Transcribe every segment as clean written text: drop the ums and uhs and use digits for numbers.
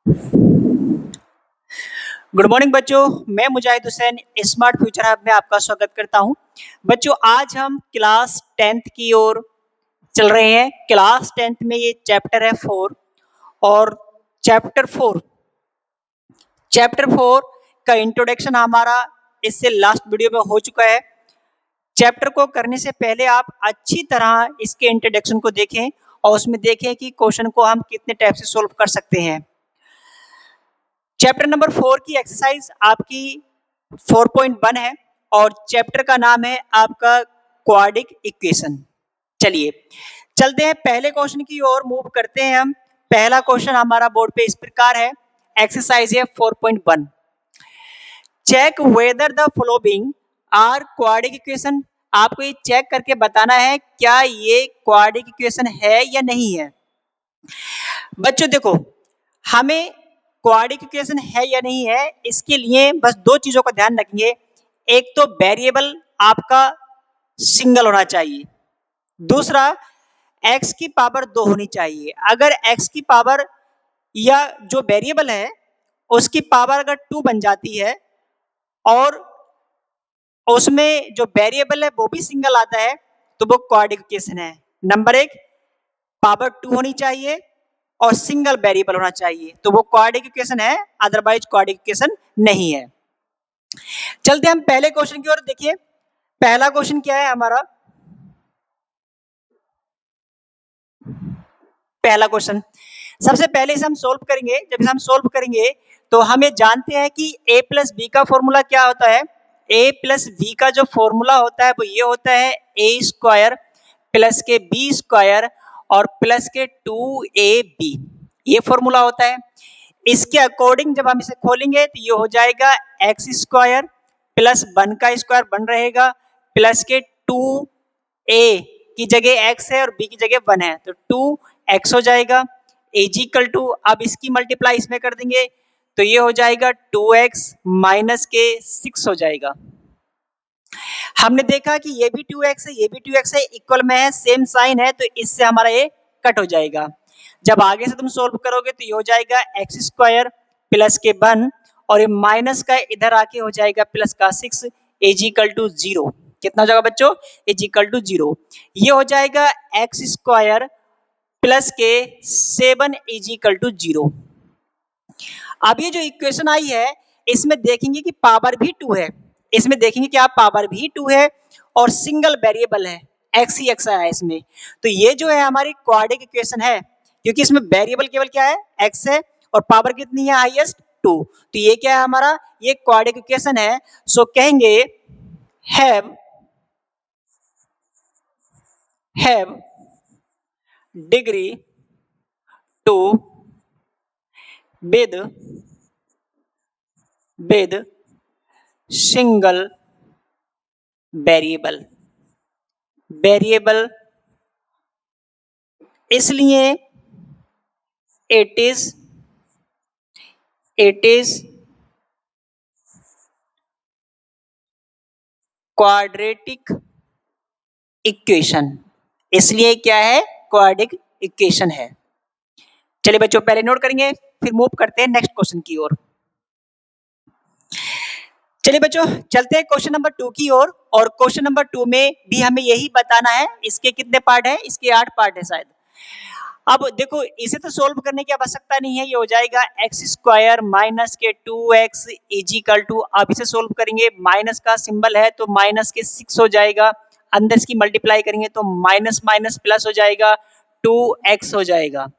Good morning बच्चों, मैं मुजाहिद Hussain smart future hub में आपका स्वागत करता हूं। बच्चों, आज हम क्लास 10th की ओर चल रहे हैं। क्लास 10th में ये चैप्टर है 4 और चैप्टर 4 का इंट्रोडक्शन हमारा इससे लास्ट वीडियो में हो चुका है। चैप्टर को करने से पहले आप अच्छी तरह इसके इंट्रोडक्शन को देखें और उसमें देखें कि क्वेश्चन को हम कितने टाइप से सोल्व कर सकते हैं। चैप्टर नंबर 4 की एक्सरसाइज आपकी 4.1 है और चैप्टर का नाम है आपका क्वाड्रिक इक्वेशन। चलिए चलते हैं पहले क्वेश्चन की ओर मूव करते हैं हम। पहला क्वेश्चन हमारा बोर्ड पे इस प्रकार है, एक्सरसाइज है 4.1। Check whether the following are quadratic equation. आपको ये चेक करके बताना है क्या ये क्वाड्रिक इक्वेशन है या नहीं है। बच्चों देखो, हमें क्वाड्रिक इक्वेशन है या नहीं है इसके लिए बस दो चीजों का ध्यान रखिए। एक तो वेरिएबल आपका सिंगल होना चाहिए, दूसरा x की पावर 2 होनी चाहिए। अगर x की पावर या जो वेरिएबल है उसकी पावर अगर 2 बन जाती है और उसमें जो वेरिएबल है वो भी सिंगल आता है तो वो क्वाड्रिक इक्वेशन है। नंबर 1 पावर 2 होनी चाहिए और सिंगल वेरिएबल होना चाहिए तो वो क्वाड्रिक इक्वेशन है, अदरवाइज क्वाड्रिक इक्वेशन नहीं है। चलते हम पहले क्वेश्चन की ओर। देखिए पहला क्वेश्चन क्या है हमारा। पहला क्वेश्चन सबसे पहले इसे हम सोल्व करेंगे। जब इसे हम सोल्व करेंगे तो हम ये जानते हैं कि a प्लस बी का फॉर्मूला क्या होता है। a प्लस बी का जो फॉर्मूला होता है वो ये होता है a स्क्वायर प्लस के बी स्क्वायर और प्लस के 2ab, ये फॉर्मूला होता है। इसके अकॉर्डिंग जब हम इसे खोलेंगे तो ये हो जाएगा एक्स स्क्वायर प्लस 1 का स्क्वायर बन रहेगा प्लस के 2a की जगह x है और b की जगह 1 है तो 2x हो जाएगा इजिकल टू, अब इसकी मल्टीप्लाई इसमें कर देंगे तो ये हो जाएगा 2x माइनस के 6 हो जाएगा। हमने देखा कि ये भी 2x है, ये भी 2x है, इक्वल में है, सेम साइन है तो इससे हमारा ये कट हो जाएगा। जब आगे से तुम सोल्व करोगे तो ये हो जाएगा एक्स स्क्वायर प्लस के 1 और ये माइनस का इधर आके हो जाएगा प्लस का 6 इजिकल टू 0। कितना हो जाएगा बच्चों? Is equal to 0। ये हो जाएगा एक्स स्क्वायर प्लस के 7 इजिकल टू 0। अब ये जो इक्वेशन आई है इसमें देखेंगे कि पावर भी 2 है। इसमें देखेंगे कि आप पावर भी 2 है और सिंगल वेरिएबल है, एक्स ही एक्स है इसमें। तो ये जो है हमारी क्वाड्रिक इक्वेशन है क्योंकि इसमें वेरिएबल केवल क्या है, एक्स है और पावर कितनी है, हाईएस्ट 2। तो ये क्या है हमारा, ये क्वाड्रिक इक्वेशन है। सो कहेंगे have degree 2 with single variable इसलिए इट इज क्वाड्रेटिक इक्वेशन। इसलिए क्या है, क्वाड्रेटिक इक्वेशन है। चलिए बच्चों पहले नोट करेंगे फिर मूव करते हैं नेक्स्ट क्वेश्चन की ओर। चलिए बच्चों चलते हैं क्वेश्चन नंबर 2 की ओर और क्वेश्चन नंबर 2 में भी हमें यही बताना है। इसके कितने पार्ट है, इसके 8 पार्ट है शायद। अब देखो इसे तो सोल्व करने की आवश्यकता नहीं है, ये हो जाएगा एक्स स्क्वायर माइनस के 2x इजिकल टू, अब इसे सोल्व करेंगे माइनस का सिंबल है तो माइनस के 6 हो जाएगा, अंदर इसकी मल्टीप्लाई करेंगे तो माइनस माइनस प्लस हो जाएगा 2x हो जाएगा।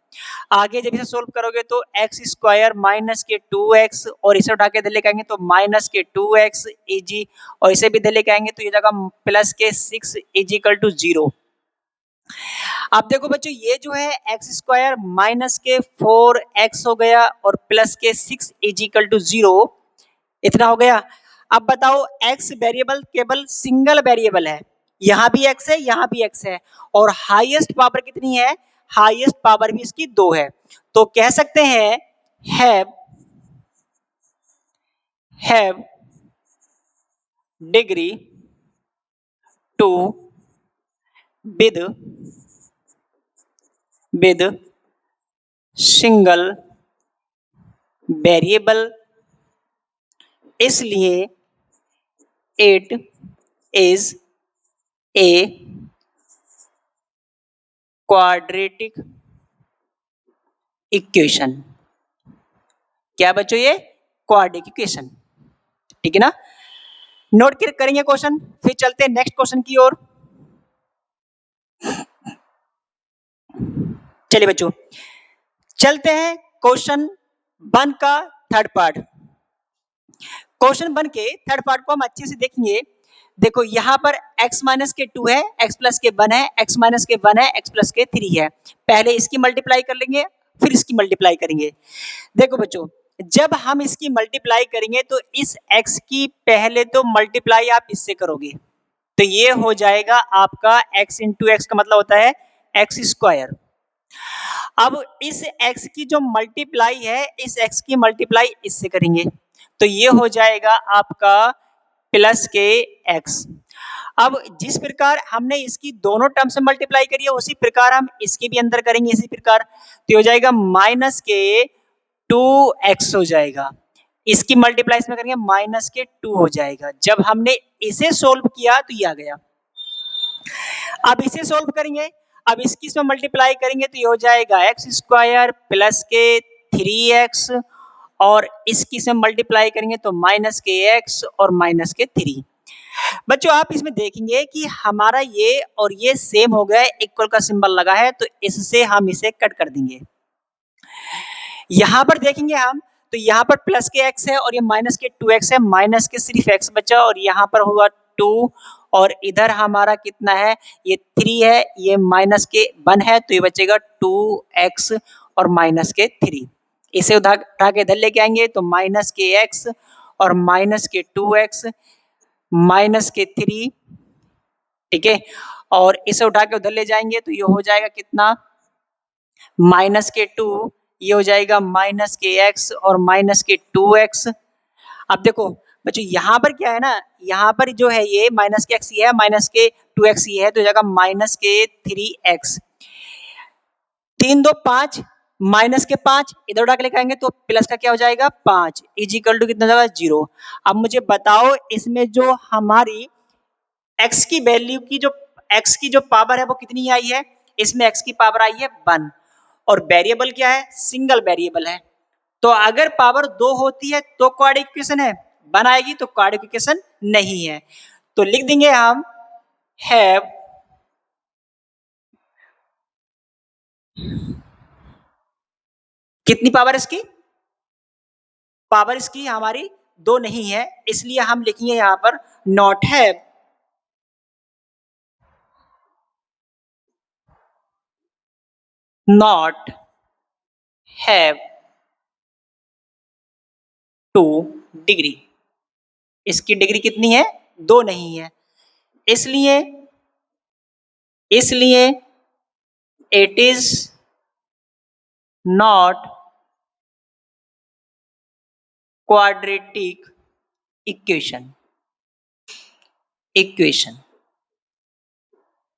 आगे जब इसे सोल्व करोगे तो एक्स स्क्वायर माइनस के 2x और इसे उठा के इधर लेके आएंगे तो माइनस के 2x इजी और इसे भी इधर लेके आएंगे तो ये जगह प्लस के 6 इजिकल टू 0। अब देखो बच्चों ये जो है एक्स स्क्वायर माइनस के 4x हो गया और प्लस के 6 इजिकल टू 0, इतना हो गया। अब बताओ x वेरिएबल केवल सिंगल वेरिएबल है, यहां भी x है यहां भी x है और हाईएस्ट पावर कितनी है, हाईएस्ट पावर भी इसकी 2 है। तो कह सकते हैं have degree 2 with single variable, इसलिए it is a quadratic equation. क्या बच्चों, ये क्वाड्रेटिक इक्वेशन, ठीक है ना। नोट करेंगे क्वेश्चन, फिर चलते हैं नेक्स्ट क्वेश्चन की ओर। चलिए बच्चों, चलते हैं क्वेश्चन 1 का थर्ड पार्ट। क्वेश्चन 1 के थर्ड पार्ट को हम अच्छे से देखेंगे। देखो यहाँ पर x माइनस के 2 है, x प्लस के 1 है, x माइनस के 1 है, x प्लस के 3 है। पहले इसकी मल्टीप्लाई कर लेंगे, फिर इसकी मल्टीप्लाई करेंगे। देखो बच्चों, जब हम इसकी मल्टीप्लाई करेंगे तो इस x की पहले तो मल्टीप्लाई आप इससे करोगे, तो ये हो जाएगा आपका x इंटू एक्स का मतलब होता है एक्स स्क्वायर। अब इस x की जो मल्टीप्लाई है, इस x की मल्टीप्लाई इससे करेंगे, तो ये हो जाएगा आपका प्लस के x। अब जिस प्रकार हमने इसकी दोनों टर्म से मल्टीप्लाई करी है, उसी प्रकार हम इसके भी अंदर करेंगे इसी प्रकार, तो हो जाएगा माइनस के 2x हो जाएगा। इसकी मल्टीप्लाई इसमें करेंगे, माइनस के 2 हो जाएगा। जब हमने इसे सोल्व किया तो ये आ गया। अब इसे सोल्व करेंगे, अब इसकी इसमें मल्टीप्लाई करेंगे तो ये हो जाएगा एक्स स्क्वायर प्लस के 3x, और इसकी से मल्टीप्लाई करेंगे तो माइनस के x और माइनस के 3। बच्चों आप इसमें देखेंगे कि हमारा ये और ये सेम हो गया, इक्वल का सिंबल लगा है, तो इससे हम इसे कट कर देंगे। यहां पर देखेंगे हम, तो यहाँ पर प्लस के x है और ये माइनस के 2x है, माइनस के सिर्फ x बचा और यहाँ पर हुआ 2, और इधर हमारा कितना है, ये 3 है, ये माइनस के 1 है, तो ये बचेगा 2x और माइनस के 3। इसे उठा के इधर लेके आएंगे तो माइनस के x और माइनस के 2x माइनस के 3, ठीक है, और इसे उठा के उधर ले जाएंगे तो ये हो जाएगा कितना, माइनस के 2, ये हो जाएगा माइनस के x और माइनस के 2x। अब देखो बच्चों यहाँ पर क्या है ना, यहाँ पर जो है ये माइनस के x ये है, माइनस के 2x ये है, तो जाएगा माइनस के 3x। 3 2 5, माइनस के 5 इधर उठा के लेके आएंगे तो प्लस का क्या हो जाएगा 5, इज इक्वल टू कितना जाएगा 0। अब मुझे बताओ इसमें जो हमारी x की वैल्यू की जो x की जो पावर है वो कितनी आई है, इसमें x की पावर आई है 1, और वेरिएबल क्या है, सिंगल वेरिएबल है। तो अगर पावर 2 होती है तो क्वाड्रेटिक इक्वेशन है, 1 आएगी तो क्वाड्रेटिक इक्वेशन नहीं है। तो लिख देंगे हम हैव कितनी पावर, इसकी पावर इसकी हमारी 2 नहीं है, इसलिए हम लिखेंगे यहां पर not have, not have 2 degree. इसकी डिग्री कितनी है, 2 नहीं है, इसलिए it is not quadratic equation.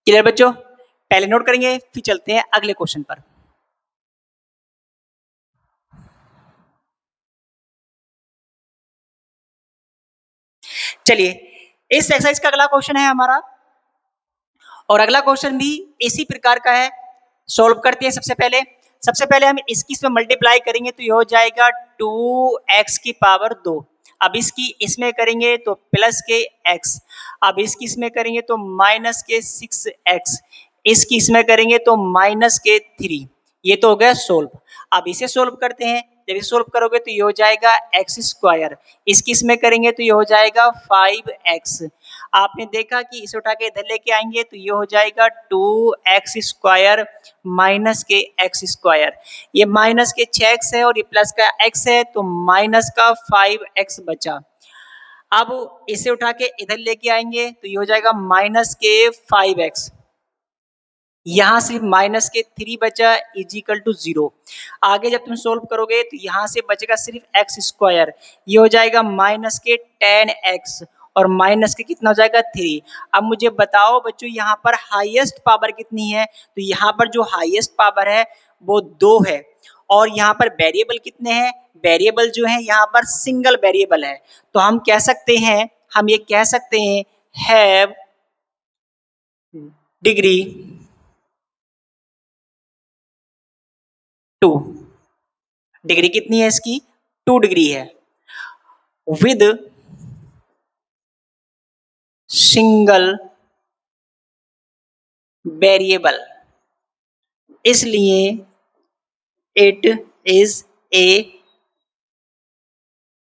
Clear बच्चों, पहले नोट करेंगे फिर चलते हैं अगले क्वेश्चन पर। चलिए इस एक्सरसाइज का अगला क्वेश्चन है हमारा, और अगला क्वेश्चन भी इसी प्रकार का है। सॉल्व करते हैं। सबसे पहले हम इसकी इसमें मल्टीप्लाई करेंगे तो ये हो जाएगा 2x की पावर 2। अब इसकी इसमें करेंगे तो प्लस के x, अब इसकी इसमें करेंगे तो माइनस के 6x, इसकी इसमें करेंगे तो माइनस के 3। ये तो हो गया सोल्व। अब इसे सोल्व करते हैं, जब इसे सोल्व करोगे तो ये हो जाएगा एक्स स्क्वायर, इसकी इसमें करेंगे तो ये हो जाएगा 5x। आपने देखा कि इसे उठा के इधर लेके आएंगे तो ये हो जाएगा 2x स्क्वायर माइनस के x स्क्वायर, ये माइनस के 6x है और ये प्लस का x है, तो माइनस का 5x बचा। अब इसे उठा के इधर लेके आएंगे तो ये हो जाएगा माइनस के 5x, यहां सिर्फ माइनस के 3 बचा, इज इक्वल टू 0। आगे जब तुम सोल्व करोगे तो यहां से बचेगा सिर्फ एक्स स्क्वायर, ये हो जाएगा माइनस के 10x और माइनस के कितना हो जाएगा 3। अब मुझे बताओ बच्चों यहाँ पर हाईएस्ट पावर कितनी है, तो यहाँ पर जो हाईएस्ट पावर है वो 2 है, और यहाँ पर वेरिएबल कितने हैं, वेरिएबल जो है यहाँ पर सिंगल वेरिएबल है, तो हम कह सकते हैं, हम ये कह सकते हैं हैव डिग्री 2, डिग्री कितनी है इसकी, 2 डिग्री है, विद सिंगल वेरिएबल, इसलिए it is a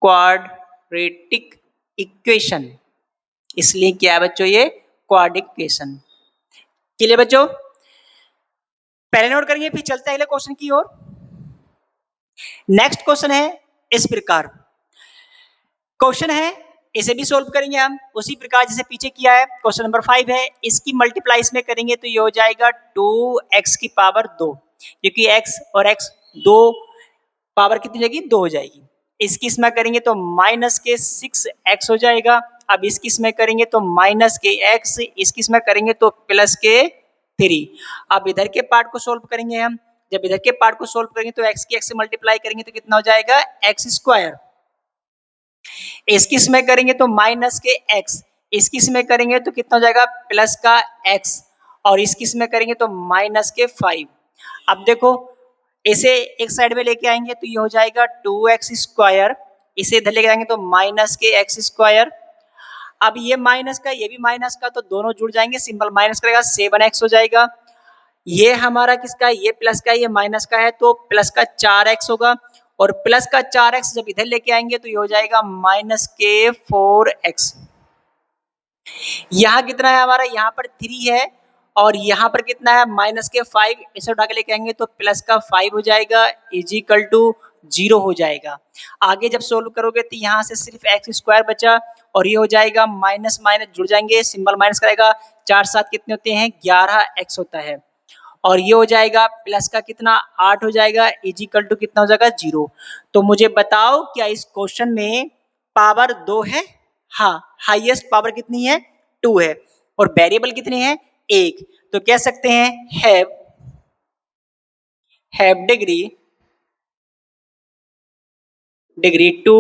quadratic equation, इसलिए क्या है बच्चों, ये क्वाड्रेटिक इक्वेशन। क्लियर बच्चों, पहले नोट करेंगे फिर चलते हैं अगले क्वेश्चन की ओर। नेक्स्ट क्वेश्चन है इस प्रकार, क्वेश्चन है इसे भी सोल्व करेंगे हम उसी प्रकार जैसे पीछे किया है। क्वेश्चन नंबर 5 है, इसकी मल्टीप्लाई इसमें करेंगे तो ये हो जाएगा 2x की पावर 2, क्योंकि x और x दो पावर कितनी जाएगी, 2 हो जाएगी। इसकी इसमें करेंगे तो माइनस के 6x हो जाएगा। अब इसकी इसमें करेंगे तो माइनस के x, इसकी इसमें करेंगे तो प्लस के 3। अब इधर के पार्ट को सोल्व करेंगे हम, जब इधर के पार्ट को सोल्व करेंगे तो x की x से मल्टीप्लाई करेंगे तो कितना हो जाएगा, x स्क्वायर। इसकी इसमें करेंगे तो माइनस के x, इसकी इसमें करेंगे तो कितना हो जाएगा, प्लस का x, और इसकी इसमें करेंगे तो माइनस के 5। अब देखो इसे एक साइड में लेके आएंगे तो ये हो जाएगा 2x स्क्वायर, इसे इधर लेके आएंगे तो माइनस के x स्क्वायर। अब ये माइनस का ये भी माइनस का, तो दोनों जुड़ जाएंगे, सिंबल माइनस करेगा 7x हो जाएगा। ये हमारा किसका है, ये प्लस का है, ये माइनस का है, तो प्लस का 4x होगा, और प्लस का 4x जब इधर लेके आएंगे तो ये हो जाएगा माइनस के 4x। यहाँ कितना है हमारा, यहाँ पर 3 है, और यहाँ पर कितना है माइनस के 5, इसे उठा के लेके आएंगे तो प्लस का 5 हो जाएगा, इज इक्वल टू 0 हो जाएगा। आगे जब सोल्व करोगे तो यहाँ से सिर्फ एक्स स्क्वायर बचा, और ये हो जाएगा माइनस माइनस जुड़ जाएंगे, सिंबल माइनस करेगा, 4 7 कितने होते हैं, 11x होता है, और ये हो जाएगा प्लस का कितना 8 हो जाएगा, इज इक्वल टू कितना हो जाएगा 0। तो मुझे बताओ क्या इस क्वेश्चन में पावर 2 है, हाँ, हाईएस्ट पावर कितनी है, 2 है, और वेरिएबल कितने हैं, 1। तो कह सकते हैं have degree 2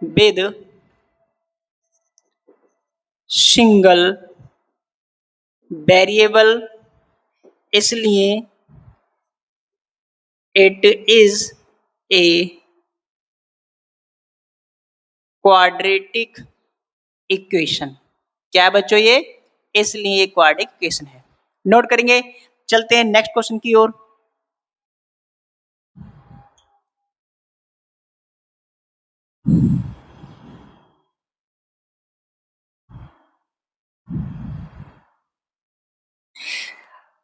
with single variable, इसलिए it is a quadratic equation. क्या बच्चों ये, इसलिए क्वाड्रेटिक इक्वेशन है। नोट करेंगे, चलते हैं नेक्स्ट क्वेश्चन की ओर।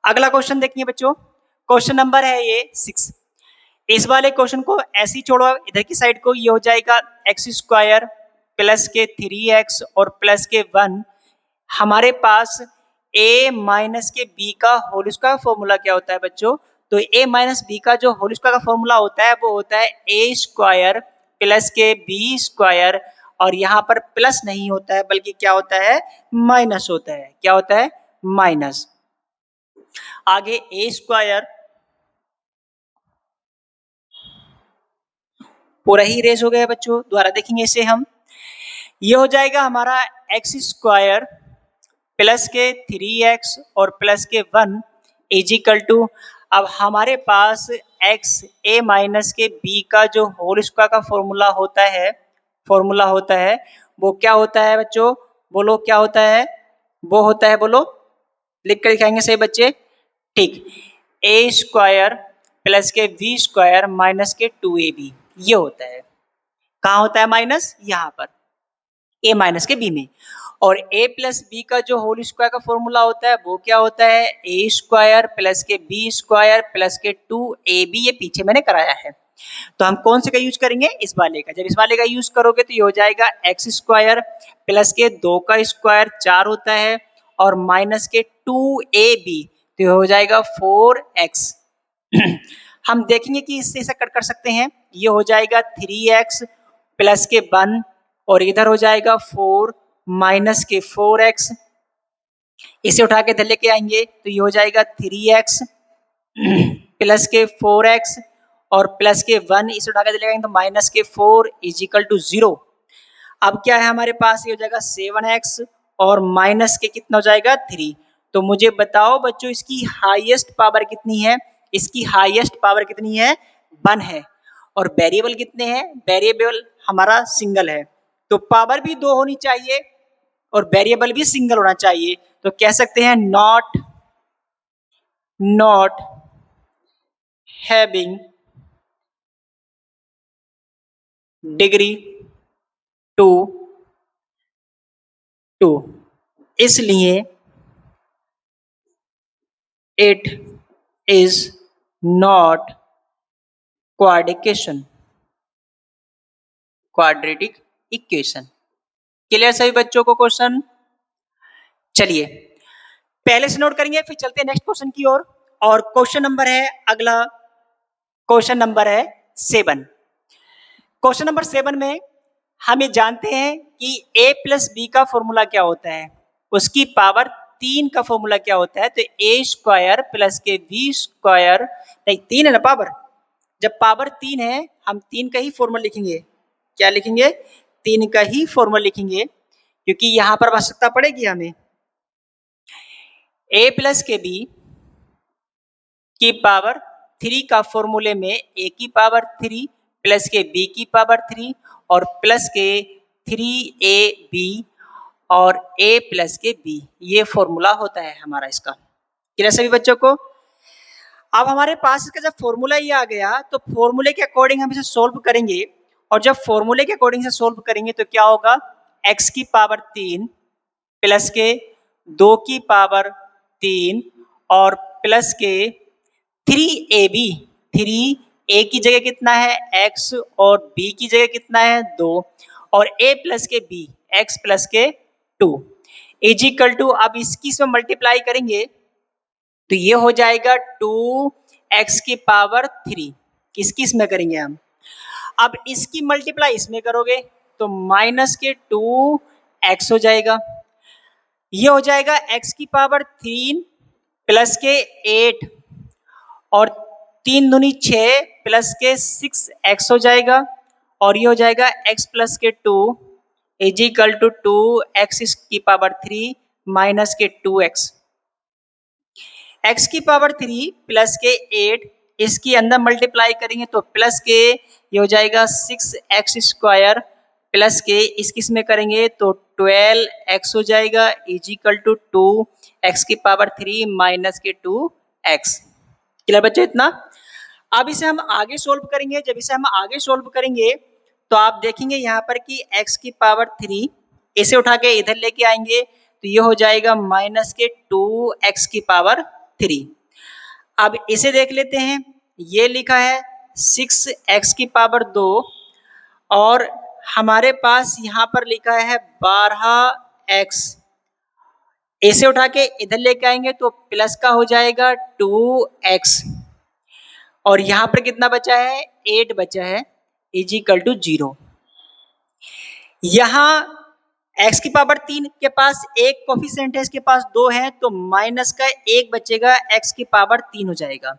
अगला क्वेश्चन देखिए बच्चों, क्वेश्चन नंबर है ये 6। इस वाले क्वेश्चन को ऐसे ही छोड़ो, इधर की साइड को ये हो जाएगा एक्स स्क्वायर प्लस के 3x और प्लस के 1। हमारे पास a माइनस के b का होल स्क्वायर फॉर्मूला क्या होता है बच्चों, तो a माइनस b का जो होल स्क्वायर का फॉर्मूला होता है वो होता है a स्क्वायर प्लस के b स्क्वायर, और यहाँ पर प्लस नहीं होता है बल्कि क्या होता है, माइनस होता है। क्या होता है, माइनस। आगे a स्क्वायर पूरा ही रेस हो गया बच्चों, दोबारा देखेंगे इसे हम, ये हो जाएगा हमारा एक्स स्क्वायर प्लस के 3x और प्लस के 1 इज इक्वल टू, अब हमारे पास x a माइनस के b का जो होल स्क्वायर का फॉर्मूला होता है वो क्या होता है बच्चों, बोलो क्या होता है, वो होता है, बोलो लिख कर दिखाएंगे सही बच्चे, ठीक, a स्क्वायर प्लस के v स्क्वायर माइनस के 2ab, ये होता है। कहाँ होता है माइनस, यहाँ पर a माइनस के b में। और a प्लस बी का जो होल स्क्वायर का फॉर्मूला होता है वो क्या होता है, a स्क्वायर प्लस के b स्क्वायर प्लस के 2ab, ये पीछे मैंने कराया है। तो हम कौन से का यूज करेंगे, इस वाले का। जब इस वाले का यूज करोगे तो ये हो जाएगा एक्स स्क्वायर प्लस के 2 का स्क्वायर 4 होता है, और माइनस के 2ab, तो ये हो जाएगा 4x। हम देखेंगे कि इससे ऐसा कट कर सकते हैं, ये हो जाएगा 3x प्लस के 1, और इधर हो जाएगा 4 माइनस के 4x, इसे उठा के इधर लेके आएंगे तो ये हो जाएगा 3x प्लस के 4x और प्लस के 1 इसे उठा के चलेंगे तो माइनस के 4 इज इक्वल टू 0। अब क्या है हमारे पास, ये हो जाएगा 7x और माइनस के कितना हो जाएगा 3। तो मुझे बताओ बच्चों इसकी हाईएस्ट पावर कितनी है? इसकी हाईएस्ट पावर कितनी है? 1 है। और वेरिएबल कितने हैं? वेरिएबल हमारा सिंगल है, तो पावर भी 2 होनी चाहिए और वेरिएबल भी सिंगल होना चाहिए। तो कह सकते हैं नॉट हैविंग डिग्री 2, इसलिए it is not quadratic equation. Clear सभी बच्चों को क्वेश्चन? चलिए पहले से नोट करेंगे, फिर चलते हैं नेक्स्ट क्वेश्चन की ओर। और क्वेश्चन नंबर है अगला, क्वेश्चन नंबर है 7। क्वेश्चन नंबर 7 में हम ये जानते हैं कि a प्लस बी का फॉर्मूला क्या होता है, उसकी पावर 3 का फॉर्मूला क्या होता है। तो a स्क्वायर प्लस के बी स्क्वायर, नहीं 3 है ना पावर, जब पावर 3 है हम 3 का ही फॉर्मूला लिखेंगे। क्या लिखेंगे? 3 का ही फॉर्मूला लिखेंगे, क्योंकि यहां पर आवश्यकता पड़ेगी हमें। a प्लस के बी की पावर 3 का फॉर्मूले में a की पावर 3 प्लस के b की पावर 3 और प्लस के 3ab और a प्लस के b, ये फॉर्मूला होता है हमारा इसका। क्लियर सभी बच्चों को? अब हमारे पास इसका जब फॉर्मूला ये आ गया तो फॉर्मूले के अकॉर्डिंग हम इसे सोल्व करेंगे। और जब फॉर्मूले के अकॉर्डिंग से सोल्व करेंगे तो क्या होगा, x की पावर 3 प्लस के 2 की पावर 3 और प्लस के 3ab, 3a की जगह कितना है x और b की जगह कितना है 2 और a प्लस के b x प्लस के 2 इज इक्वल टू, अब इसकी इसमें मल्टीप्लाई करेंगे तो ये हो जाएगा 2x की पावर 3। किसकी इसमें करेंगे हम? अब इसकी मल्टीप्लाई इसमें करोगे तो माइनस के 2x हो जाएगा। ये हो जाएगा x की पावर 3 प्लस के 8 और 3 दूनी 6 प्लस के 6x हो जाएगा और ये हो जाएगा x प्लस के 2 इज इक्वल टू 2x की पावर 3 माइनस के 2x। x की पावर 3 प्लस के 8 इसकी अंदर मल्टीप्लाई करेंगे तो प्लस के ये हो जाएगा 6x स्क्वायर प्लस के इसकी में करेंगे तो 12x हो जाएगा इज इक्वल टू 2x की पावर 3 माइनस के 2x। क्लियर बच्चों इतना? अब इसे हम आगे सोल्व करेंगे। जब इसे हम आगे सोल्व करेंगे तो आप देखेंगे यहाँ पर कि x की पावर 3 इसे उठा के इधर लेके आएंगे तो ये हो जाएगा माइनस के 2x की पावर 3। अब इसे देख लेते हैं, ये लिखा है 6x की पावर 2 और हमारे पास यहाँ पर लिखा है 12x। इसे उठा के इधर लेके आएंगे तो प्लस का हो जाएगा 2x और यहाँ पर कितना बचा है 8 बचा है इज इक्वल टू 0। यहाँ x की पावर 3 के पास एक कोफिशिएंट है, इसके पास 2 है तो माइनस का 1 बचेगा, x की पावर 3 हो जाएगा।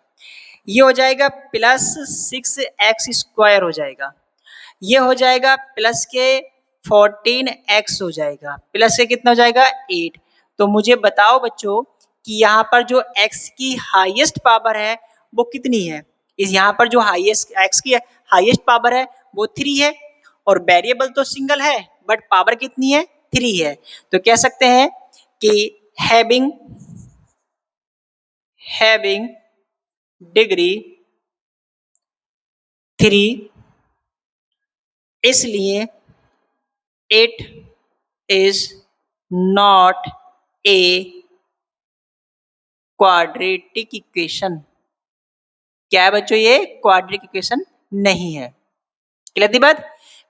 ये हो जाएगा प्लस 6x स्क्वायर हो जाएगा। ये हो जाएगा प्लस के 14x हो जाएगा, प्लस के कितना हो जाएगा 8। तो मुझे बताओ बच्चों कि यहाँ पर जो x की हाईएस्ट पावर है वो कितनी है? इस यहाँ पर जो हाईएस्ट x की हाईएस्ट पावर है वो 3 है और वेरिएबल तो सिंगल है बट पावर कितनी है 3 है। तो कह सकते हैं कि हैविंग डिग्री 3, इसलिए it is not a quadratic equation. क्या है बच्चों? ये क्वाड्रेटिक इक्वेशन नहीं है। क्लियर थी बात?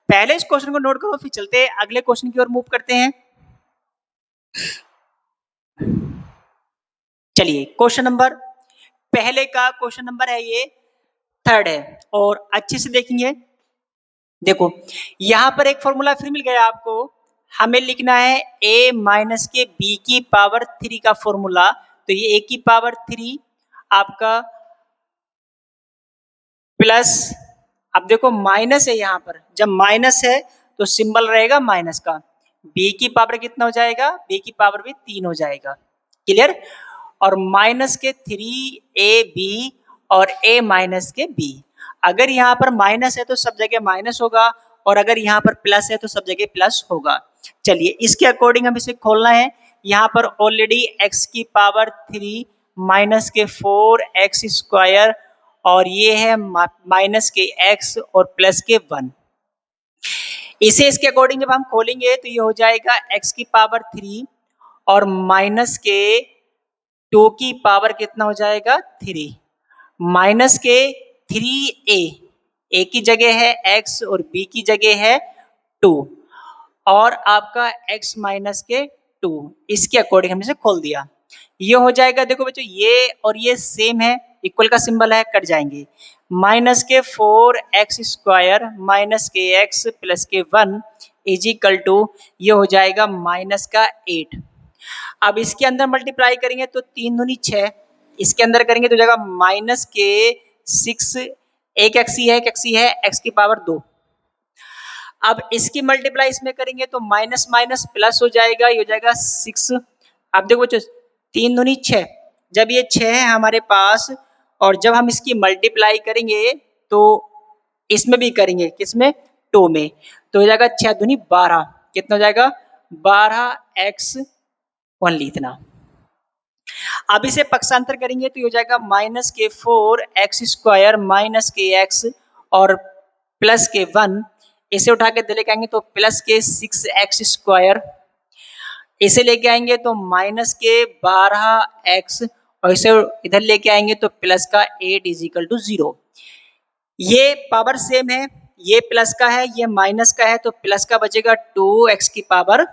पहले इस क्वेश्चन को नोट करो, फिर चलते हैं अगले क्वेश्चन की ओर मूव करते हैं। चलिए क्वेश्चन नंबर पहले का क्वेश्चन नंबर है ये 3rd है और अच्छे से देखेंगे। देखो यहां पर एक फॉर्मूला फिर मिल गया आपको, हमें लिखना है a माइनस के b की पावर 3 का फॉर्मूला। तो ये a की पावर 3 आपका प्लस, अब देखो माइनस है यहाँ पर, जब माइनस है तो सिंबल रहेगा माइनस का, b की पावर कितना हो जाएगा, b की पावर भी 3 हो जाएगा, क्लियर। और माइनस के 3ab और a माइनस के b, अगर यहाँ पर माइनस है तो सब जगह माइनस होगा, और अगर यहाँ पर प्लस है तो सब जगह प्लस होगा। चलिए इसके अकॉर्डिंग हम इसे खोलना है। यहाँ पर ऑलरेडी x की पावर 3 माइनस के 4x स्क्वायर, और ये है माइनस के x और प्लस के 1। इसे इसके अकॉर्डिंग जब हम खोलेंगे तो ये हो जाएगा x की पावर 3 और माइनस के 2 की पावर कितना हो जाएगा 3, माइनस के 3a की जगह है x और b की जगह है 2, और आपका x माइनस के 2, इसके अकॉर्डिंग हमने इसे खोल दिया। ये हो जाएगा, देखो बच्चों ये और ये सेम है, इक्वल का सिंबल है, कट जाएंगे। माइनस के 4x स्क्वायर माइनस के x प्लस के 1 इज इक्वल टू, ये हो जाएगा माइनस का 8। अब इसके अंदर मल्टीप्लाई करेंगे तो 3 दूनी 6, इसके अंदर करेंगे तो जाएगा माइनस के 6, एक x ही है, एक x ही है, x की पावर 2। अब इसकी मल्टीप्लाई इसमें करेंगे तो माइनस माइनस प्लस हो जाएगा, ये हो जाएगा 6। अब देखो बच्चों 3 दूनी 6, जब ये 6 है हमारे पास, और जब हम इसकी मल्टीप्लाई करेंगे तो इसमें भी करेंगे, किसमें 2 में, तो हो जाएगा 6 दूनी 12, कितना हो जाएगा 12x ओनली इतना। अब इसे पक्षांतर करेंगे तो ये हो जाएगा माइनस के 4x स्क्वायर माइनस के x और प्लस के 1, इसे उठा के लेके आएंगे तो प्लस के 6x स्क्वायर, इसे लेके आएंगे तो माइनस के 12x, और इसे इधर लेके आएंगे तो प्लस का 8 इज इक्वल टू 0। ये पावर सेम है, ये प्लस का है ये माइनस का है, तो प्लस का बचेगा 2x की पावर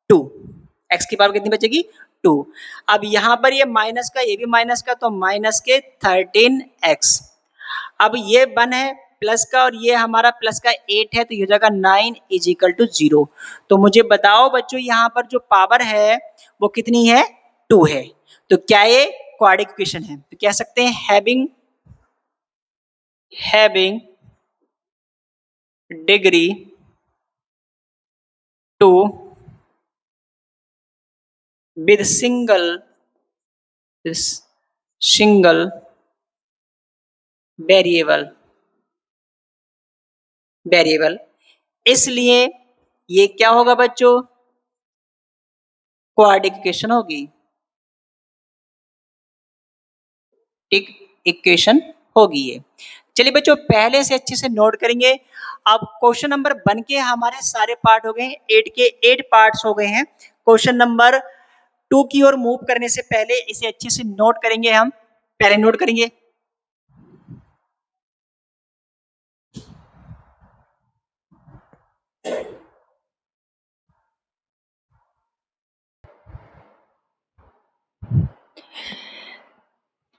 2, x की पावर कितनी बचेगी 2। अब यहाँ पर ये माइनस का, ये भी माइनस का, तो माइनस के 13x। अब ये 1 है प्लस का, और ये हमारा प्लस का 8 है, तो ये हो जाएगा 9 इज इक्वल टू 0। तो मुझे बताओ बच्चों यहाँ पर जो पावर है वो कितनी है 2 है, तो क्या ये क्वाड्रेटिक इक्वेशन है, तो कह सकते हैं having degree 2 with single variable, इसलिए ये क्या होगा बच्चों क्वाड्रेटिक इक्वेशन होगी, इक्वेशन होगी ये। चलिए बच्चों पहले से अच्छे से नोट करेंगे। अब क्वेश्चन नंबर 1 के हमारे सारे पार्ट हो गए हैं, 8 के 8 पार्ट्स हो गए हैं। क्वेश्चन नंबर 2 की ओर मूव करने से पहले इसे अच्छे से नोट करेंगे, हम पहले नोट करेंगे।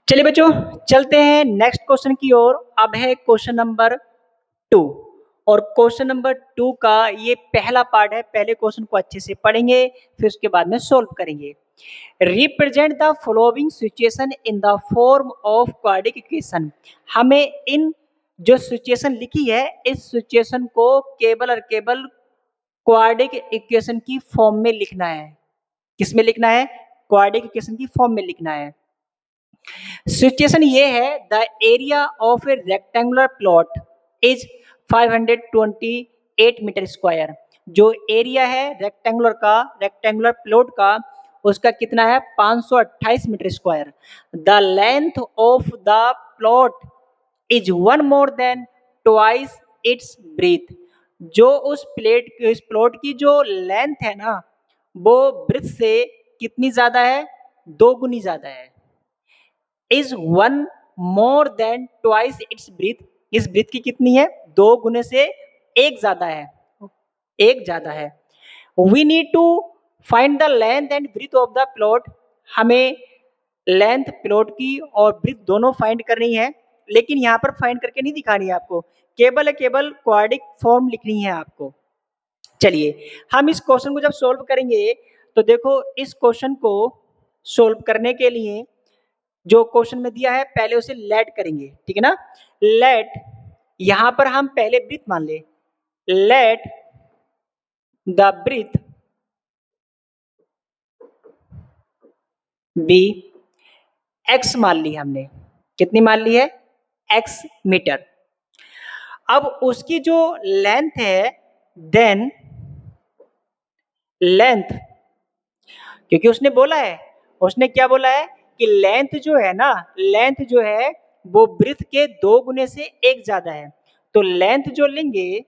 चलिए बच्चों चलते हैं नेक्स्ट क्वेश्चन की ओर। अब है क्वेश्चन नंबर 2, और क्वेश्चन नंबर 2 का ये पहला पार्ट है, पहले क्वेश्चन को अच्छे से पढ़ेंगे फिर उसके बाद में सोल्व करेंगे। Represent the following situation in the form of quadratic equation. हमें इन जो सिचुएशन लिखी है इस सिचुएशन को केवल और केवल क्वाड्रेटिक इक्वेशन की फॉर्म में लिखना है। किसमें लिखना है, क्वाड्रेटिक इक्वेशन की फॉर्म में लिखना है। सिचुएशन ये है, the area of a rectangular plot is 528 metre square. जो एरिया है रेक्टेंगुलर प्लॉट का, उसका कितना है 528 metre square. The length of the plot is 1 more than twice its breadth. जो उस प्लॉट की जो लेंथ है ना वो ब्रीथ से कितनी ज्यादा है, 2 गुनी ज्यादा है। Is 1 more than twice its breadth, इस ब्रीथ की कितनी है 2 गुने से 1 ज्यादा है, 1 ज्यादा है। We need to find the length and breadth of the plot. हमें लेंथ प्लॉट की और ब्रीथ दोनों फाइंड करनी है, लेकिन यहाँ पर फाइंड करके नहीं दिखानी है आपको, केवल क्वाड्रेटिक फॉर्म लिखनी है आपको। चलिए हम इस क्वेश्चन को जब सोल्व करेंगे तो देखो इस क्वेश्चन को सोल्व करने के लिए जो क्वेश्चन में दिया है पहले उसे लेट करेंगे, ठीक है ना। लेट, यहां पर हम पहले ब्रीथ मान ले, let the breadth be x मान ली हमने, कितनी मान ली है, एक्स मीटर। अब उसकी जो लेंथ है, देन लेंथ, क्योंकि उसने बोला है, उसने क्या बोला है कि लेंथ जो है ना, लेंथ जो है वो ब्रीथ के 2 गुने से 1 ज्यादा है। तो लेंथ जो लेंगे,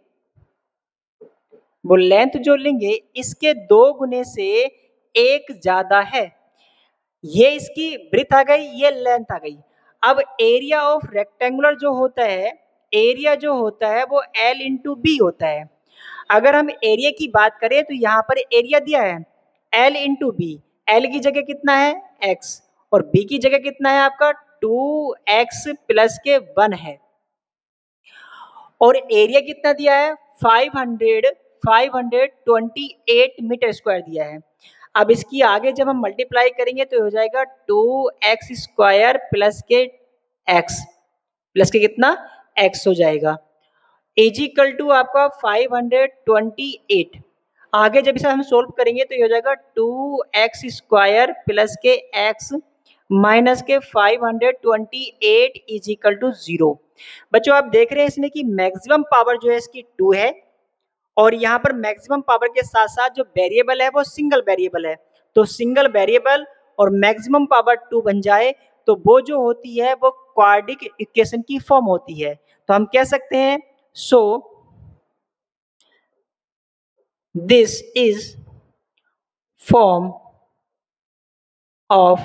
वो लेंथ जो लेंगे इसके 2 गुने से 1 ज्यादा है। ये इसकी ब्रीथ आ गई, ये लेंथ आ गई। अब एरिया ऑफ रेक्टेंगुलर जो होता है, एरिया जो होता है वो L इंटू बी होता है। अगर हम एरिया की बात करें तो यहाँ पर एरिया दिया है L इंटू बी, एल की जगह कितना है x, और b की जगह कितना है आपका 2x प्लस के 1 है, और एरिया कितना दिया है 528 मीटर स्क्वायर दिया है। अब इसकी आगे जब हम मल्टीप्लाई करेंगे तो हो जाएगा 2x स्क्वायर प्लस के x, प्लस के कितना x हो जाएगा, इजिकल टू आपका 528। आगे जब इसे हम सोल्व करेंगे तो ये हो जाएगा 2x स्क्वायर प्लस के x माइनस के 528 इजिकल टू 0। बच्चों आप देख रहे हैं इसमें कि मैक्सिमम पावर जो है इसकी 2 है, और यहाँ पर मैक्सिमम पावर के साथ साथ जो वेरिएबल है वो सिंगल वेरिएबल है। तो सिंगल वेरिएबल और मैक्सिमम पावर 2 बन जाए तो वो जो होती है वो क्वाड्रेटिक इक्वेशन की फॉर्म होती है। तो हम कह सकते हैं so this is form of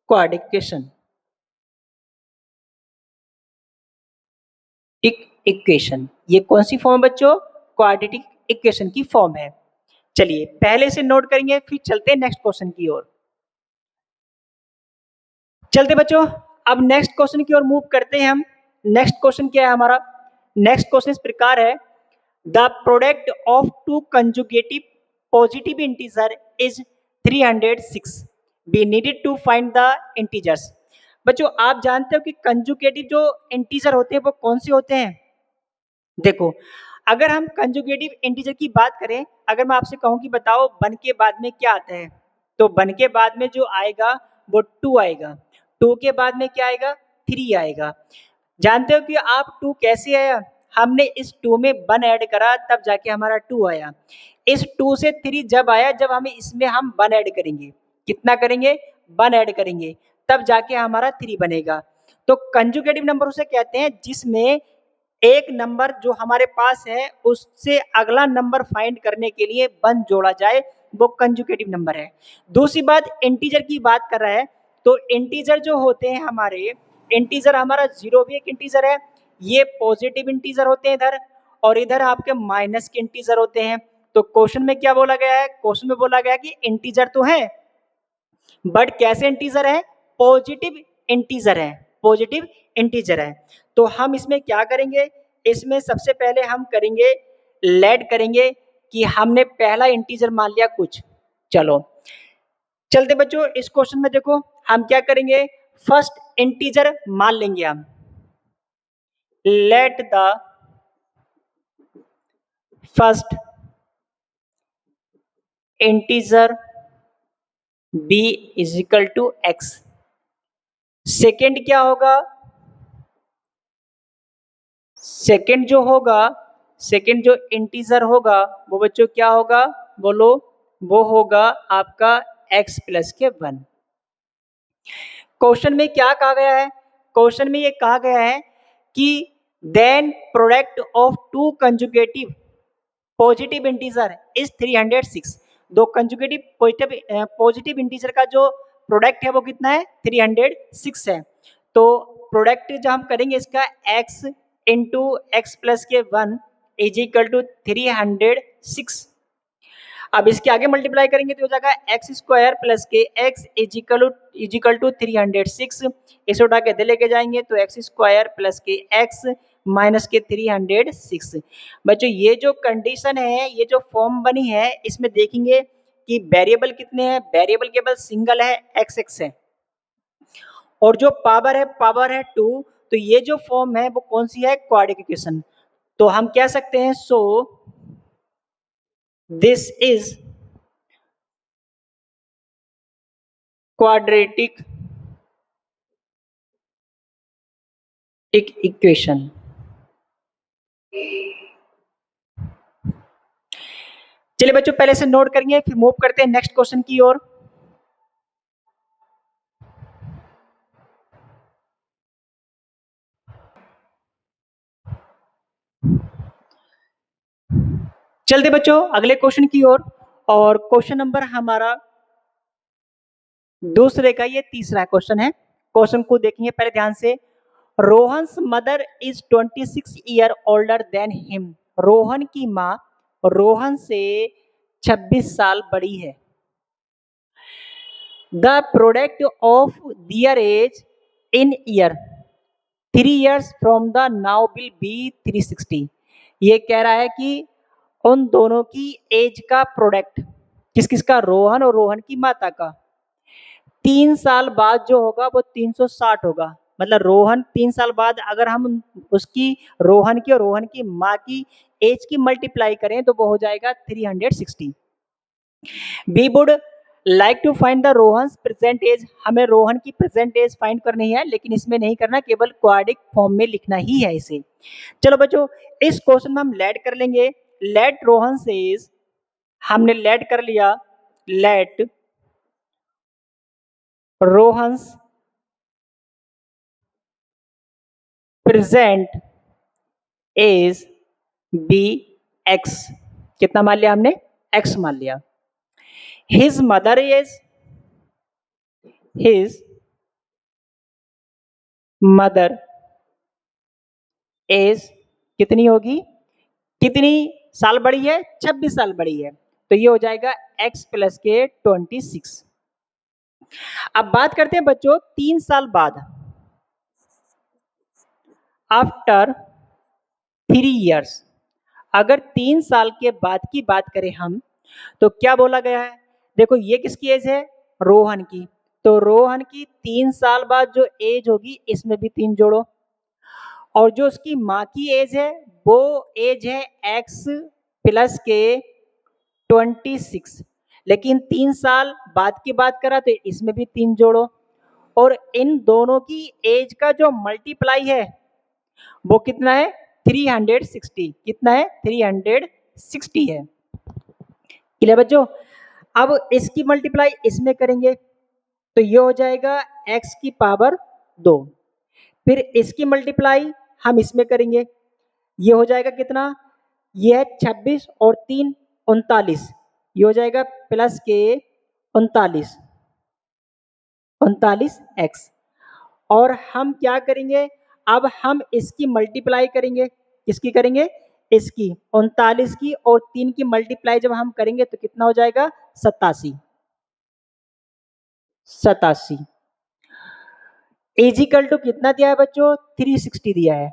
quadratic equation, equation, ये कौन सी फॉर्म बच्चों, क्वाड्रेटिक इक्वेशन की फॉर्म है। चलिए पहले से नोट करेंगे फिर चलते हैं नेक्स्ट क्वेश्चन की ओर। चलते बच्चों अब नेक्स्ट क्वेश्चन की ओर मूव करते हैं हम। नेक्स्ट क्वेश्चन क्या है हमारा, नेक्स्ट क्वेश्चन इस प्रकार है, the product of two conjugative positive integer is 306, we needed to find the integers. बच्चों आप जानते हो कि कंजुगेटिव जो इंटीजर होते हैं वो कौन से होते हैं। देखो अगर हम कंजुगेटिव इंटीजर की बात करें, अगर मैं आपसे कहूं कि बताओ 1 के बाद में क्या आता है, तो 1 के बाद में जो आएगा वो 2 आएगा, 2 के बाद में क्या आएगा 3 आएगा। जानते हो कि आप 2 कैसे आया, हमने इस 2 में 1 ऐड करा तब जाके हमारा 2 आया। इस 2 से 3 जब आया जब हमें इसमें हम 1 ऐड करेंगे, कितना करेंगे 1 ऐड करेंगे, तब जाके हमारा 3 बनेगा। तो कंजुगेटिव नंबर उसे कहते हैं जिसमें एक नंबर जो हमारे पास है उससे अगला नंबर फाइंड करने के लिए 1 जोड़ा जाए, वो कंजुगेटिव नंबर है। दूसरी बात इंटीजर की बात कर रहा है, तो इंटीजर जो होते हैं हमारे, इंटीजर हमारा 0 भी एक इंटीजर है, ये पॉजिटिव इंटीजर होते हैं इधर, और इधर आपके माइनस के इंटीजर होते हैं। तो क्वेश्चन में क्या बोला गया है, क्वेश्चन में बोला गया कि इंटीजर तो है बट कैसे इंटीजर है, पॉजिटिव इंटीजर है, पॉजिटिव इंटीजर है। तो हम इसमें क्या करेंगे, इसमें सबसे पहले हम करेंगे लेट करेंगे कि हमने पहला इंटीजर मान लिया कुछ। चलो चलते बच्चों इस क्वेश्चन में देखो हम क्या करेंगे, फर्स्ट इंटीजर मान लेंगे हम, let the first integer be is equal to x. Second क्या होगा, सेकेंड जो होगा, सेकेंड जो इंटीजर होगा वो बच्चों क्या होगा बोलो, वो होगा आपका x प्लस के 1। क्वेश्चन में क्या कहा गया है, क्वेश्चन में ये कहा गया है कि then product of two conjugative positive integer is 306। दो कंजुगेटिव पॉजिटिव इंटीजर का जो प्रोडक्ट है वो कितना है 306 है। तो प्रोडक्ट जो हम करेंगे इसका x इंटू एक्स प्लस के 1 इज इक्वल टू 306। अब इसके आगे मल्टीप्लाई करेंगे तो हो जाएगा एक्स स्क्वायर प्लस के एक्स इजिकल टू 306। इसे उठा के इधर लेके जाएंगे तो एक्स स्क्वायर प्लस के एक्स माइनस के 306। बच्चों ये जो कंडीशन है, ये जो फॉर्म बनी है, इसमें देखेंगे कि वेरिएबल कितने हैं, वेरिएबल केवल सिंगल है एक्स एक्स है, और जो पावर है 2, तो ये जो फॉर्म है वो कौन सी है, क्वाड्रेटिक इक्वेशन। तो हम कह सकते हैं so this is quadratic equation. चलिए बच्चों पहले से नोट करेंगे, फिर मूव करते हैं नेक्स्ट क्वेश्चन की ओर। चलते बच्चों अगले क्वेश्चन की ओर, और क्वेश्चन नंबर हमारा दूसरे का ये तीसरा क्वेश्चन है। क्वेश्चन को देखेंगे पहले ध्यान से। Rohan's mother is 26 year older than him. Rohan की माँ रोहन से 26 साल बड़ी है। The product of their age in year 3 years from the now will be 360। ये कह रहा है कि उन दोनों की एज का प्रोडक्ट, किस किसका, रोहन और रोहन की माता का, 3 साल बाद जो होगा वो 360 होगा। मतलब रोहन 3 साल बाद अगर हम उसकी रोहन की और रोहन की माँ की एज की मल्टीप्लाई करें तो वो हो जाएगा 360। We would like to find the Rohan present age. हमें रोहन की प्रेजेंट एज फाइंड करनी है, लेकिन इसमें नहीं करना, केवल क्वाड्रिक फॉर्म में लिखना ही है इसे। चलो बच्चों इस क्वेश्चन में हम लेट कर लेंगे। लेट रोहन एज, हमने लेट कर लिया। Let Rohan present age be x. कितना मान लिया हमने, एक्स मान लिया। His mother age, his mother age कितनी होगी, कितनी साल बड़ी है, 26 साल बड़ी है, तो ये हो जाएगा x प्लस के 26। अब बात करते हैं बच्चों 3 साल बाद, आफ्टर 3 years। अगर 3 साल के बाद की बात करें हम, तो क्या बोला गया है, देखो ये किसकी एज है, रोहन की। तो रोहन की 3 साल बाद जो एज होगी इसमें भी 3 जोड़ो, और जो उसकी माँ की एज है वो एज है x प्लस के 26। लेकिन 3 साल बाद की बात करा तो इसमें भी 3 जोड़ो, और इन दोनों की एज का जो मल्टीप्लाई है वो कितना है, 360। कितना है, 360 है। क्लियर बच्चों। अब इसकी मल्टीप्लाई इसमें करेंगे तो ये हो जाएगा x की पावर 2। फिर इसकी मल्टीप्लाई हम इसमें करेंगे, ये हो जाएगा कितना, ये है 26 और 3 39, ये हो जाएगा प्लस के 39, 39x। और हम क्या करेंगे, अब हम इसकी मल्टीप्लाई करेंगे, किसकी करेंगे, इसकी 39 की, और 3 की मल्टीप्लाई जब हम करेंगे तो कितना हो जाएगा, 87। 87 इजिकल टू कितना दिया है बच्चों, 360 दिया है,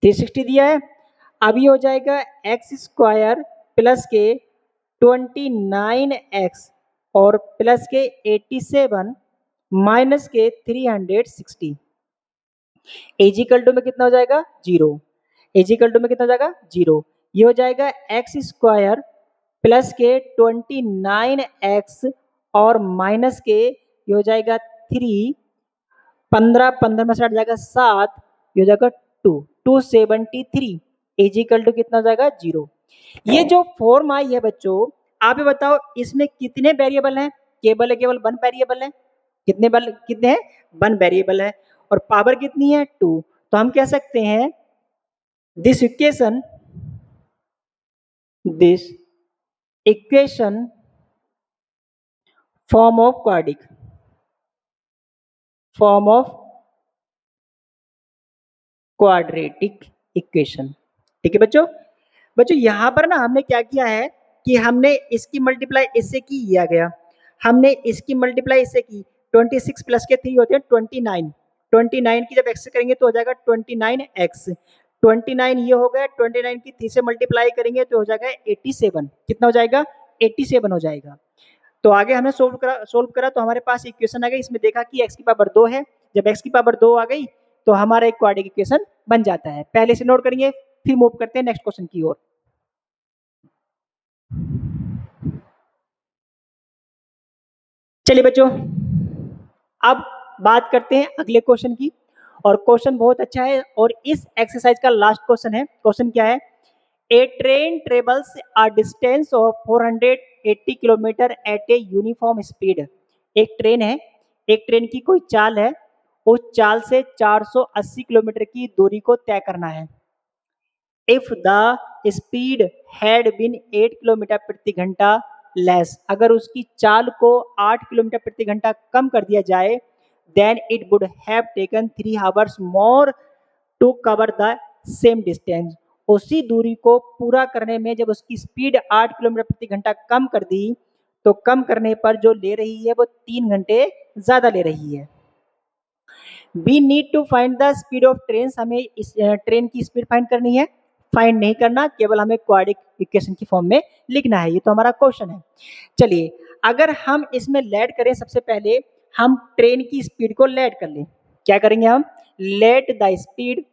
360 दिया है। अब ये हो जाएगा एक्स स्क्वायर प्लस के 29x और प्लस के 87 माइनस के 360। एजिकल टू में कितना हो जाएगा, 0। एजिकल टू में कितना हो जाएगा, 0। ये हो जाएगा एक्स स्क्वायर प्लस के 29x और माइनस के, ये हो जाएगा 3, 15 15 में से हट जाएगा 7, ये हो जाएगा 2, 273। एजिकल टू कितना हो जाएगा, 0। ये जो फॉर्म आई है बच्चों, आप ये बताओ इसमें कितने वेरिएबल हैं, केवल 1 वेरिएबल है। कितने हैं, 1 वेरिएबल है, और पावर कितनी है, 2। तो हम कह सकते हैं this equation form of quadratic equation. ठीक है बच्चों। बच्चों यहाँ पर ना हमने क्या किया है कि हमने इसकी मल्टीप्लाई इससे की, किया गया, हमने इसकी मल्टीप्लाई इससे की। 26 प्लस के 3 होते हैं 29, 29 की जब एक्स करेंगे तो हो जाएगा 29x। 29 ये हो गया, 29 की 3 से मल्टीप्लाई करेंगे तो हो जाएगा 87। कितना हो जाएगा, 87 हो जाएगा। तो आगे हमने सोल्व करा तो हमारे पास इक्वेशन आ गई। इसमें देखा कि x की पावर 2 है जब x की पावर 2 आ गई तो हमारा एक क्वाड्रेटिक इक्वेशन बन जाता है। पहले से नोट करेंगे, फिर मूव करते हैं नेक्स्ट क्वेश्चन की ओर। चलिए बच्चों, अब बात करते हैं अगले क्वेश्चन की, और क्वेश्चन बहुत अच्छा है और इस एक्सरसाइज का लास्ट क्वेश्चन है। क्वेश्चन क्या है? A train travels a distance of 480 kilometre at a uniform speed. एक ट्रेन है, एक ट्रेन की कोई चाल है, उस चाल से 480 किलोमीटर की दूरी को तय करना है। If the speed had been 8 kilometre प्रति घंटा लेस, अगर उसकी चाल को 8 किलोमीटर प्रति घंटा कम कर दिया जाए, then it would have taken 3 hours more to cover the same distance. उसी दूरी को पूरा करने में जब उसकी स्पीड 8 किलोमीटर प्रति घंटा कम कर दी, तो कम करने पर जो ले रही है वो 3 घंटे ज्यादा ले रही है। We need to find the speed of train, हमें इस ट्रेन की स्पीड फाइंड करनी है। फाइंड नहीं करना, केवल हमें क्वाड्रेटिक इक्वेशन की फॉर्म में लिखना है। ये तो हमारा क्वेश्चन है। चलिए, अगर हम इसमें लेट करें, सबसे पहले हम ट्रेन की स्पीड को लेट कर लें। क्या करेंगे हम? Let the speed,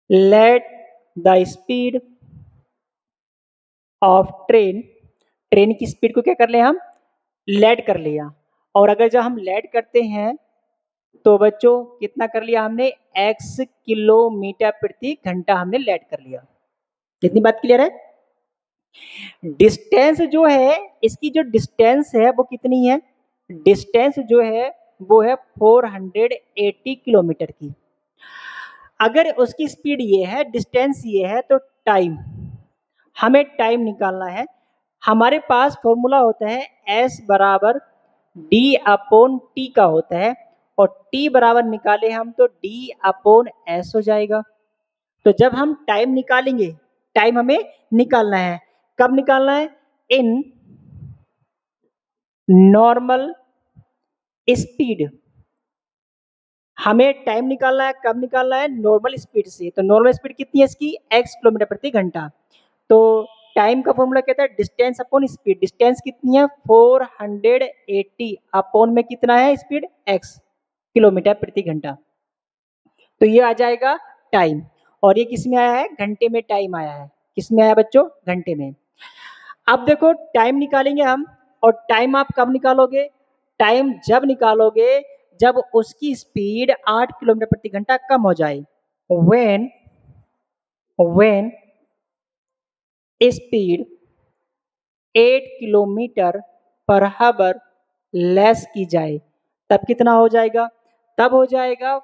let the speed of train, train की स्पीड को क्या कर ले हम? लेट कर लिया। और अगर जब हम लेट करते हैं तो बच्चों कितना कर लिया हमने? x किलोमीटर प्रति घंटा हमने लेट कर लिया। कितनी बात क्लियर है? डिस्टेंस जो है, इसकी जो डिस्टेंस है वो कितनी है? डिस्टेंस जो है वो है 480 किलोमीटर की। अगर उसकी स्पीड ये है, डिस्टेंस ये है, तो टाइम, हमें टाइम निकालना है। हमारे पास फॉर्मूला होता है s बराबर डी अपॉन टी का होता है, और t बराबर निकाले हम तो d अपॉन एस हो जाएगा। तो जब हम टाइम निकालेंगे, टाइम हमें निकालना है, कब निकालना है? In normal speed. हमें टाइम निकालना है, कब निकालना है? नॉर्मल स्पीड से। तो नॉर्मल स्पीड कितनी है इसकी? x किलोमीटर प्रति घंटा। तो टाइम का फॉर्मूला कहता है डिस्टेंस अपॉन स्पीड। डिस्टेंस कितनी है? 480 अपॉन में कितना है स्पीड? x किलोमीटर प्रति घंटा। तो ये आ जाएगा टाइम, और ये किस में आया है? घंटे में टाइम आया है। किस में आया बच्चों? घंटे में। अब देखो, टाइम निकालेंगे हम, और टाइम आप कब निकालोगे? टाइम जब निकालोगे जब उसकी स्पीड 8 किलोमीटर प्रति घंटा कम हो जाए। व्हेन स्पीड 8 किलोमीटर पर हावर लेस की जाए, तब कितना हो जाएगा? तब हो जाएगा,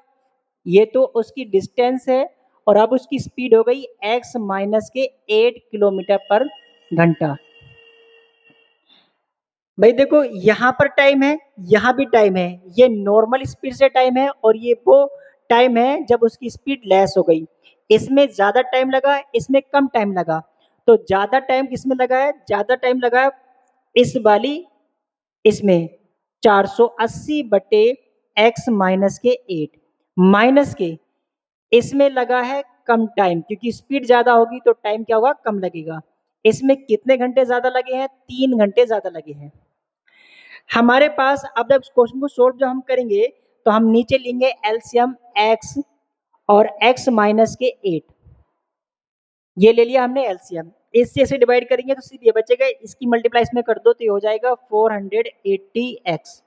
ये तो उसकी डिस्टेंस है, और अब उसकी स्पीड हो गई x माइनस के 8 किलोमीटर पर घंटा। भाई देखो, यहाँ पर टाइम है, यहाँ भी टाइम है। ये नॉर्मल स्पीड से टाइम है, और ये वो टाइम है जब उसकी स्पीड लेस हो गई। इसमें ज्यादा टाइम लगा, इसमें कम टाइम लगा। तो ज्यादा टाइम किसमें लगा है? ज्यादा टाइम लगा है इस वाली, इसमें 480 बटे x माइनस के 8 माइनस के, इसमें लगा है कम टाइम, क्योंकि स्पीड ज्यादा होगी तो टाइम क्या होगा? कम लगेगा। इसमें कितने घंटे ज्यादा लगे हैं? 3 घंटे ज्यादा लगे हैं हमारे पास। अब जब क्वेश्चन को सोल्व जब हम करेंगे तो हम नीचे लेंगे एलसीएम x और x माइनस के 8, ये ले लिया हमने एलसीएम। इससे ऐसे डिवाइड करेंगे तो सिर्फ ये बचेगा, इसकी मल्टीप्लाई इसमें कर दो तो ये हो जाएगा 480x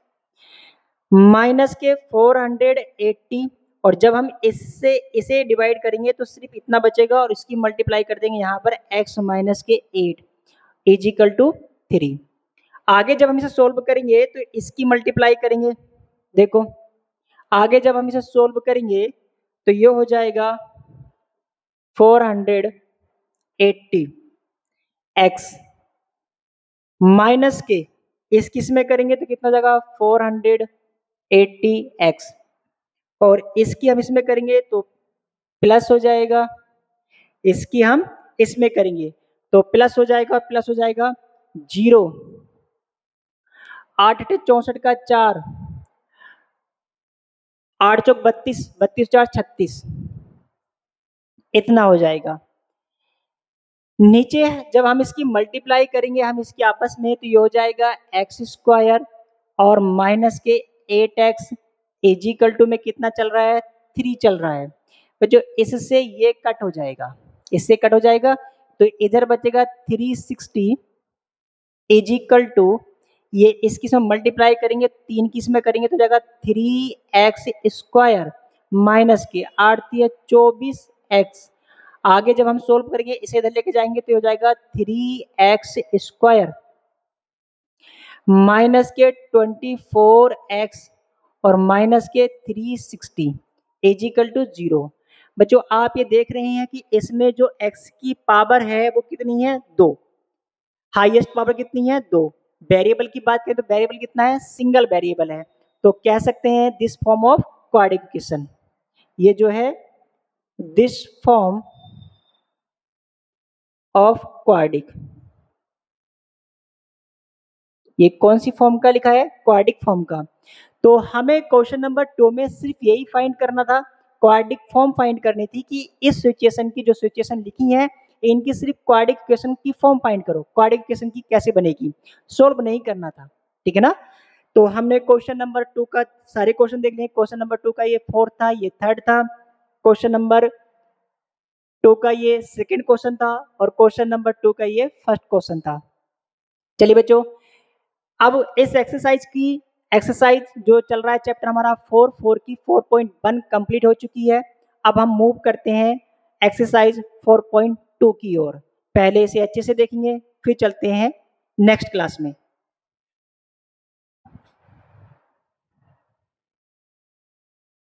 माइनस के 480, और जब हम इससे इसे डिवाइड करेंगे तो सिर्फ इतना बचेगा, और इसकी मल्टीप्लाई कर देंगे यहाँ पर x माइनस के 8 इज इक्वल टू 3। आगे जब हम इसे सोल्व करेंगे तो इसकी मल्टीप्लाई करेंगे। देखो, आगे जब हम इसे सोल्व करेंगे तो ये हो जाएगा 480 x माइनस के, इस किस में करेंगे तो कितना हो जाएगा? 480 x, और इसकी हम इसमें करेंगे तो प्लस हो जाएगा, इसकी हम इसमें करेंगे तो प्लस हो जाएगा, प्लस हो जाएगा 0, 8 64 का 4, 8 चौक 32, 32 4 36, इतना हो जाएगा। नीचे जब हम इसकी मल्टीप्लाई करेंगे हम इसकी आपस में, तो ये हो जाएगा x स्क्वायर और माइनस के 8x एज इक्वल टू में कितना चल रहा है, 3 चल रहा है। तो जो इससे ये कट हो जाएगा, इससे कट हो जाएगा, तो इधर बचेगा 360 एज इक्वल टू, ये इसकी इसमें मल्टीप्लाई करेंगे, 3 की इसमें करेंगे तो जाएगा 3x स्क्वायर माइनस के 8 24x। आगे जब हम सोल्व करेंगे इसे इधर लेके जाएंगे तो हो जाएगा 3x स्क्वायर माइनस के 24x और माइनस के 360 इजिकल टू 0। बच्चों आप ये देख रहे हैं कि इसमें जो x की पावर है वो कितनी है, 2। हाईएस्ट पावर कितनी है, 2। वेरिएबल की बात करें तो वेरिएबल कितना है, सिंगल वेरिएबल है। तो कह सकते हैं this form of quadratic equation, ये जो है दिस फॉर्म ऑफ क्वाड्रिक, ये कौन सी फॉर्म का लिखा है, क्वाड्रिक फॉर्म का। तो हमें क्वेश्चन नंबर 2 में सिर्फ यही फाइंड करना था, क्वाड्रिक फॉर्म फाइंड करनी थी कि इस सिचुएशन की जो सिचुएशन लिखी है इनकी सिर्फ क्वाड्रिक इक्वेशन की फॉर्म फाइंड करो, क्वाड्रिक इक्वेशन की कैसे बनेगी, सोल्व नहीं करना था, ठीक है ना। तो हमने क्वेश्चन नंबर 2 का सारे क्वेश्चन देख लिए। क्वेश्चन नंबर 2 का ये 4th था, ये 3rd था, क्वेश्चन नंबर 2 का ये 2nd क्वेश्चन था और क्वेश्चन नंबर 2 का ये 1st क्वेश्चन था। चलिए बच्चों, अब इस एक्सरसाइज जो चल रहा है चैप्टर हमारा 4 की 4.1 कंप्लीट हो चुकी है। अब हम मूव करते हैं एक्सरसाइज 4.2 की ओर। पहले इसे अच्छे से देखेंगे फिर चलते हैं नेक्स्ट क्लास में।